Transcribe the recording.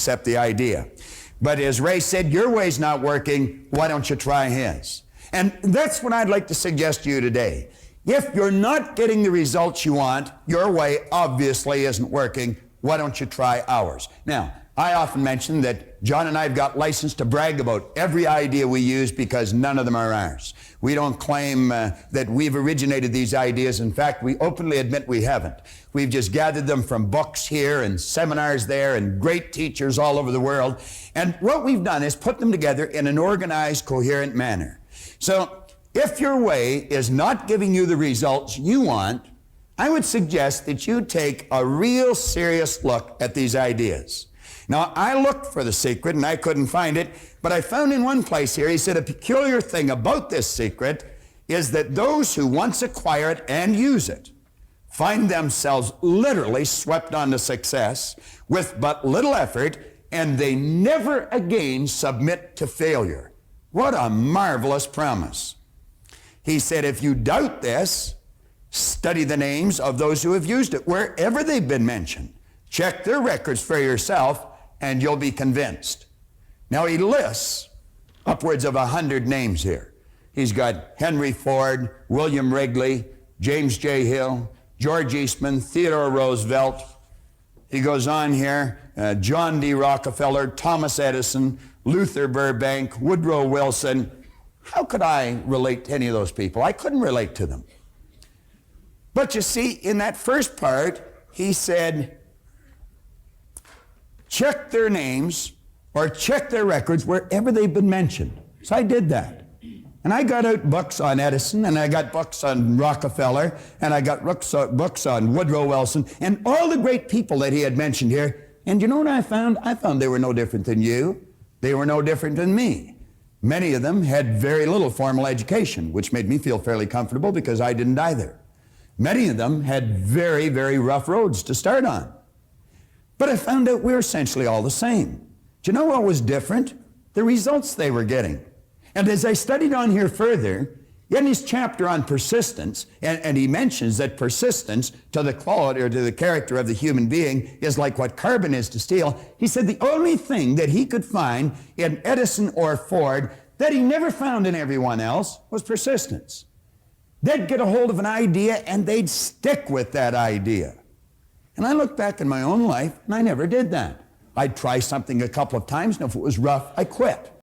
accept the idea. But as Ray said, your way's not working, why don't you try his? And that's what I'd like to suggest to you today. If you're not getting the results you want, your way obviously isn't working, why don't you try ours? Now, I often mention that John and I have got license to brag about every idea we use because none of them are ours. We don't claim that we've originated these ideas. In fact, we openly admit we haven't. We've just gathered them from books here and seminars there and great teachers all over the world. And what we've done is put them together in an organized, coherent manner. So if your way is not giving you the results you want, I would suggest that you take a real serious look at these ideas. Now, I looked for the secret and I couldn't find it, but I found in one place here, he said a peculiar thing about this secret is that those who once acquire it and use it find themselves literally swept on to success with but little effort, and they never again submit to failure. What a marvelous promise. He said, if you doubt this, study the names of those who have used it, wherever they've been mentioned. Check their records for yourself, and you'll be convinced. Now, he lists upwards of 100 names here. He's got Henry Ford, William Wrigley, James J. Hill, George Eastman, Theodore Roosevelt. He goes on here, John D. Rockefeller, Thomas Edison, Luther Burbank, Woodrow Wilson. How could I relate to any of those people? I couldn't relate to them. But you see, in that first part, he said, check their names or check their records wherever they've been mentioned. So I did that. And I got out books on Edison, and I got books on Rockefeller, and I got books on Woodrow Wilson, and all the great people that he had mentioned here. And you know what I found? I found they were no different than you. They were no different than me. Many of them had very little formal education, which made me feel fairly comfortable because I didn't either. Many of them had very, very rough roads to start on. But I found out we're essentially all the same. Do you know what was different? The results they were getting. And as I studied on here further, in his chapter on persistence, and he mentions that persistence to the quality or to the character of the human being is like what carbon is to steel, he said the only thing that he could find in Edison or Ford that he never found in everyone else was persistence. They'd get a hold of an idea and they'd stick with that idea. And I look back in my own life and I never did that. I'd try something a couple of times, and if it was rough, I quit.